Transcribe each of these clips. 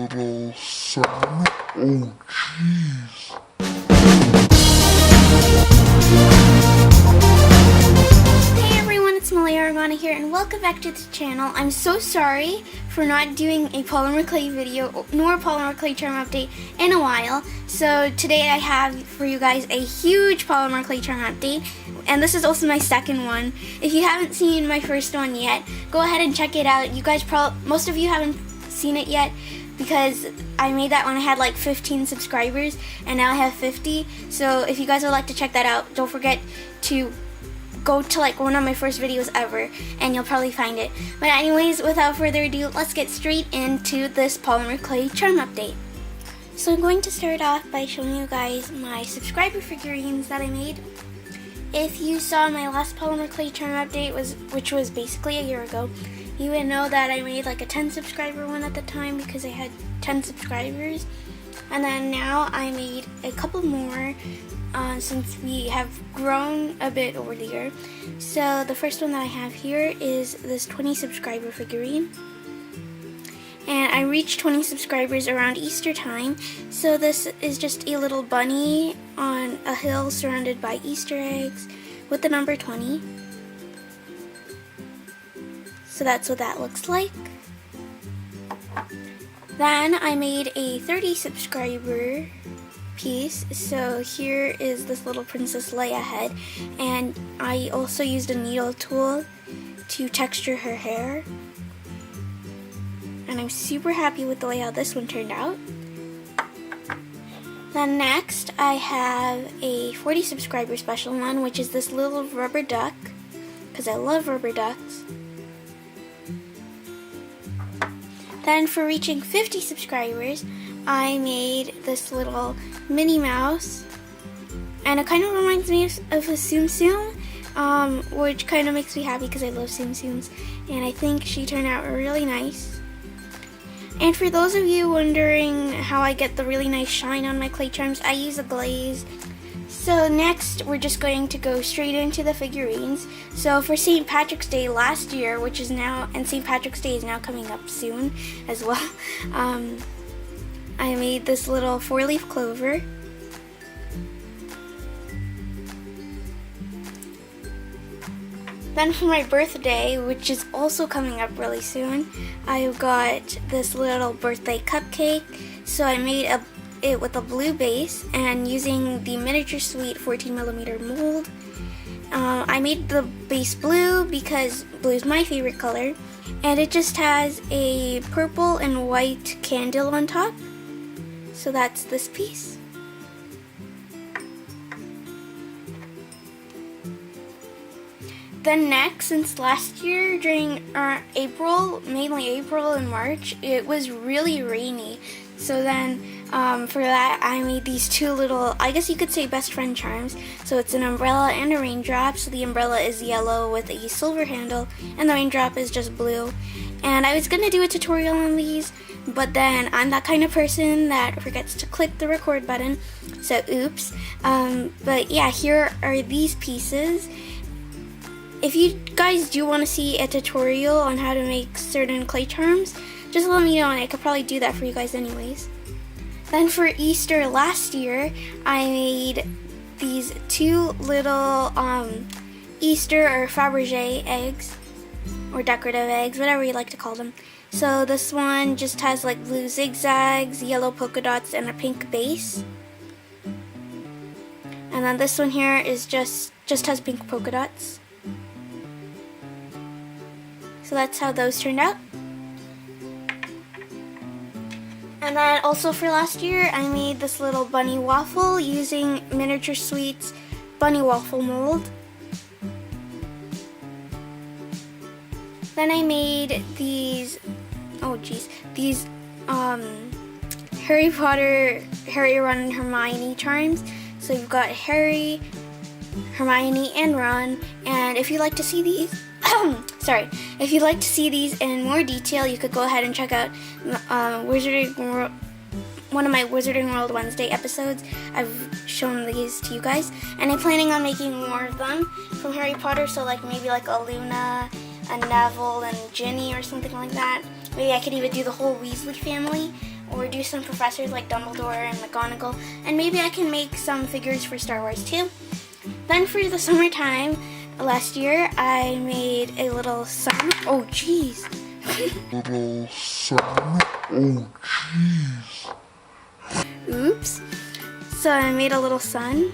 little son. Oh, jeez. Hey everyone, it's MileiaOrgana here, and welcome back to the channel. I'm so sorry for not doing a polymer clay video nor a polymer clay charm update in a while. So today I have for you guys a huge polymer clay charm update, and this is also my second one. If you haven't seen my first one yet, go ahead and check it out. You guys most of you haven't seen it yet because I made that when I had like 15 subscribers, and now I have 50. So if you guys would like to check that out, don't forget to go to like one of my first videos ever and you'll probably find it. But anyways, without further ado, let's get straight into this polymer clay charm update. So I'm going to start off by showing you guys my subscriber figurines that I made. If you saw my last polymer clay charm update, which was basically a year ago, you would know that I made like a 10 subscriber one at the time because I had 10 subscribers. And then now I made a couple more since we have grown a bit over the year. So the first one that I have here is this 20 subscriber figurine. And I reached 20 subscribers around Easter time. So this is just a little bunny on a hill surrounded by Easter eggs with the number 20. So that's what that looks like. Then I made a 30 subscriber piece. So here is this little Princess Leia head, and I also used a needle tool to texture her hair. And I'm super happy with the way how this one turned out. Then next I have a 40 subscriber special one, which is this little rubber duck, because I love rubber ducks. Then for reaching 50 subscribers, I made this little Minnie Mouse, and it kind of reminds me of a Tsum Tsum, which kind of makes me happy because I love Tsum Tsums, and I think she turned out really nice. And for those of you wondering how I get the really nice shine on my clay charms, I use a glaze. So next, we're just going to go straight into the figurines. So for St. Patrick's Day last year, which is now, and St. Patrick's Day is now coming up soon as well, I made this little 4-leaf clover. Then for my birthday, which is also coming up really soon, I got this little birthday cupcake. So I made it with a blue base and using the Miniature Suite 14mm mold. I made the base blue because blue is my favorite color, and it just has a purple and white candle on top. So that's this piece. Then next, since last year during April, mainly April and March, it was really rainy. So then for that I made these two little, I guess you could say best friend charms. So it's an umbrella and a raindrop. So the umbrella is yellow with a silver handle and the raindrop is just blue. And I was going to do a tutorial on these, but then I'm that kind of person that forgets to click the record button. So oops. But yeah, here are these pieces. If you guys do want to see a tutorial on how to make certain clay charms, just let me know and I could probably do that for you guys anyways. Then for Easter last year, I made these two little Easter or Fabergé eggs, or decorative eggs, whatever you like to call them. So this one just has like blue zigzags, yellow polka dots, and a pink base. And then this one here is just has pink polka dots. So that's how those turned out. And then also for last year, I made this little bunny waffle using Miniature Suite's bunny waffle mold. Then I made these, these Harry Potter, Harry, Ron, and Hermione charms. So you've got Harry, Hermione, and Ron. And if you'd like to see these, if you'd like to see these in more detail, you could go ahead and check out one of my Wizarding World Wednesday episodes. I've shown these to you guys, and I'm planning on making more of them from Harry Potter. So like maybe like a Luna, a Neville, and Ginny or something like that. Maybe I could even do the whole Weasley family, or do some professors like Dumbledore and McGonagall, and maybe I can make some figures for Star Wars too. Then for the summertime, last year I made a little sun. Oh jeez. Little sun. Oh jeez. Oops. So I made a little sun,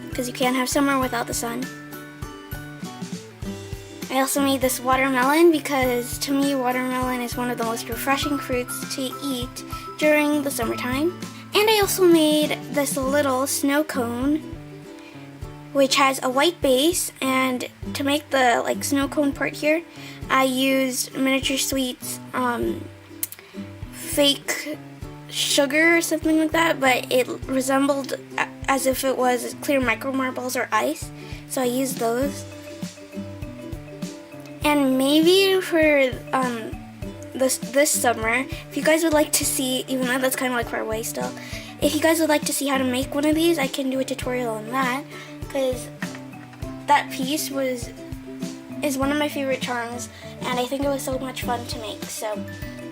because you can't have summer without the sun. I also made this watermelon because to me watermelon is one of the most refreshing fruits to eat during the summertime. And I also made this little snow cone which has a white base, and to make the snow cone part here, I used Miniature Sweets fake sugar or something like that, but it resembled as if it was clear micro marbles or ice, so I used those. And maybe for this summer, if you guys would like to see, even though that's kind of far away still, if you guys would like to see how to make one of these, I can do a tutorial on that, because that piece is one of my favorite charms, and I think it was so much fun to make. So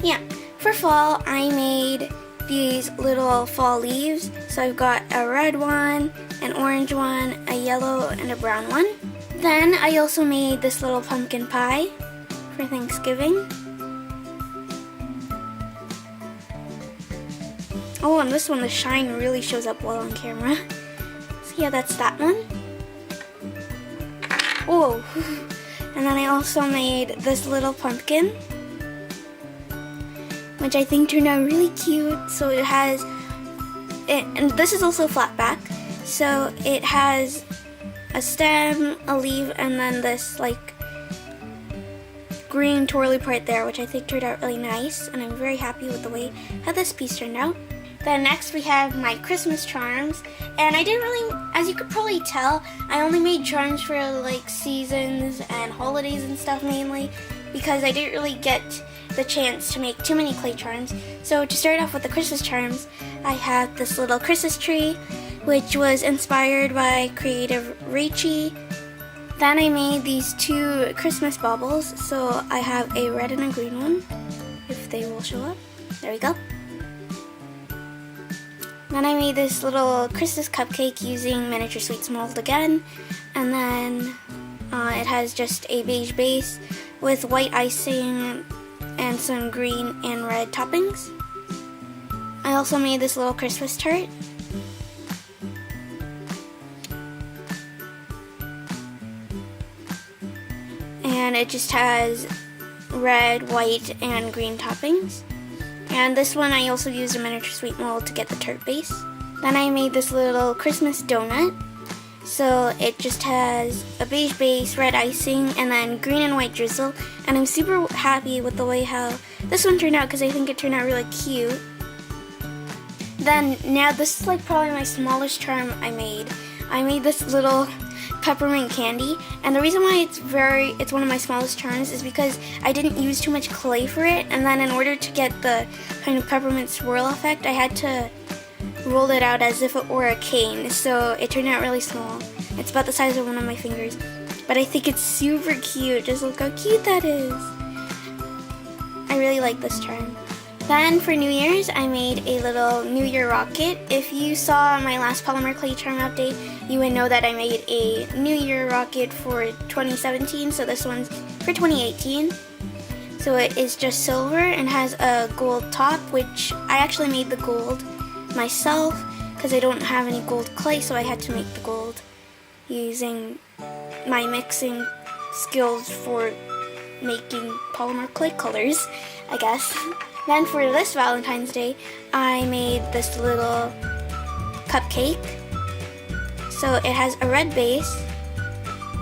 yeah, for fall I made these little fall leaves. So I've got a red one, an orange one, a yellow, and a brown one. Then I also made this little pumpkin pie for Thanksgiving. Oh, and this one, the shine really shows up well on camera. So yeah, that's that one. Oh, and then I also made this little pumpkin, which I think turned out really cute. So it has, and this is also flat back, so it has a stem, a leaf, and then this green twirly part there, which I think turned out really nice, and I'm very happy with the way how this piece turned out. Then next we have my Christmas charms, and I didn't really, as you could probably tell, I only made charms for seasons and holidays and stuff mainly, because I didn't really get the chance to make too many clay charms. So to start off with the Christmas charms, I have this little Christmas tree, which was inspired by creative Rachie. Then I made these two Christmas baubles, so I have a red and a green one, if they will show up. There we go. Then I made this little Christmas cupcake using Miniature Sweets mold again, and then it has just a beige base with white icing and some green and red toppings. I also made this little Christmas tart. And it just has red, white, and green toppings. And this one I also used a Miniature Sweet mold to get the tart base. Then I made this little Christmas donut. So it just has a beige base, red icing, and then green and white drizzle. And I'm super happy with the way how this one turned out, because I think it turned out really cute. Then now this is probably my smallest charm I made. I made this little peppermint candy, and the reason why it's one of my smallest charms is because I didn't use too much clay for it, and then in order to get the kind of peppermint swirl effect, I had to roll it out as if it were a cane, so it turned out really small. It's about the size of one of my fingers, but I think it's super cute. Just look how cute that is. I really like this charm. Then for New Year's, I made a little New Year rocket. If you saw my last Polymer clay charm update, you would know that I made a New Year rocket for 2017, so this one's for 2018. So it is just silver and has a gold top, which I actually made the gold myself because I don't have any gold clay, so I had to make the gold using my mixing skills for making polymer clay colors, I guess. Then for this Valentine's Day, I made this little cupcake. So it has a red base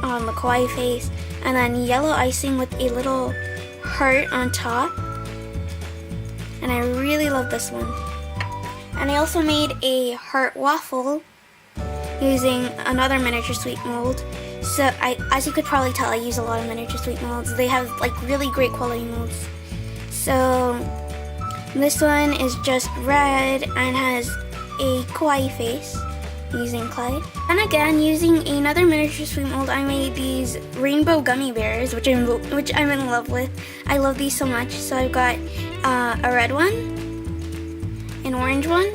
on the kawaii face, and then yellow icing with a little heart on top. And I really love this one. And I also made a heart waffle using another Miniature Sweet mold. So as you could probably tell, I use a lot of Miniature Sweet molds. They have really great quality molds. So this one is just red and has a kawaii face using clay. And again, using another Miniature Sweet mold, I made these rainbow gummy bears, which I'm in love with. I love these so much. So I've got a red one, orange one,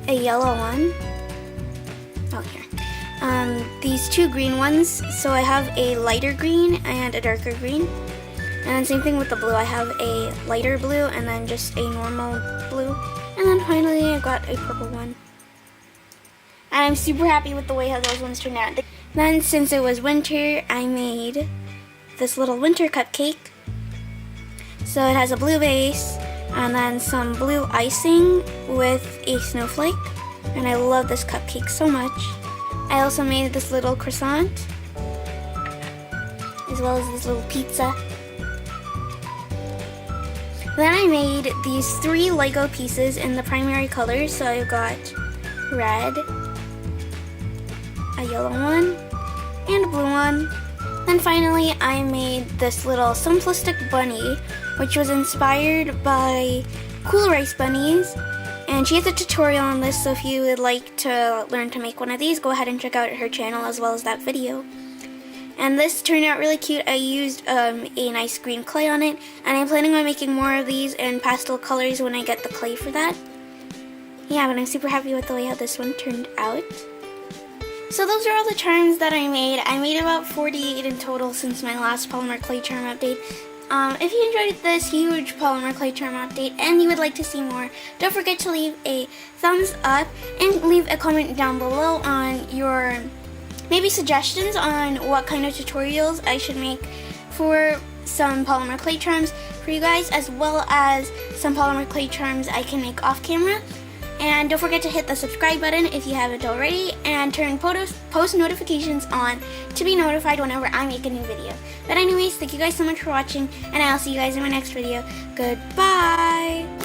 a yellow one, oh here, these 2 green ones. So I have a lighter green and a darker green. And then same thing with the blue. I have a lighter blue and then just a normal blue. And then finally I got a purple one. And I'm super happy with the way how those ones turned out. Then since it was winter, I made this little winter cupcake. So it has a blue base and then some blue icing with a snowflake. And I love this cupcake so much. I also made this little croissant, as well as this little pizza. Then I made these 3 Lego pieces in the primary colors. So I've got red, a yellow one, and a blue one. Then finally I made this little simplistic bunny, which was inspired by Cool Rice Bunnies. And she has a tutorial on this, so if you would like to learn to make one of these, go ahead and check out her channel as well as that video. And this turned out really cute. I used a nice green clay on it, and I'm planning on making more of these in pastel colors when I get the clay for that. Yeah, but I'm super happy with the way how this one turned out. So those are all the charms that I made. I made about 48 in total since my last Polymer clay charm update. If you enjoyed this huge Polymer clay charm update and you would like to see more, don't forget to leave a thumbs up and leave a comment down below on your maybe suggestions on what kind of tutorials I should make for some Polymer clay charms for you guys, as well as some Polymer clay charms I can make off camera. And don't forget to hit the subscribe button if you haven't already, and turn post notifications on to be notified whenever I make a new video. But anyways, thank you guys so much for watching, and I'll see you guys in my next video. Goodbye!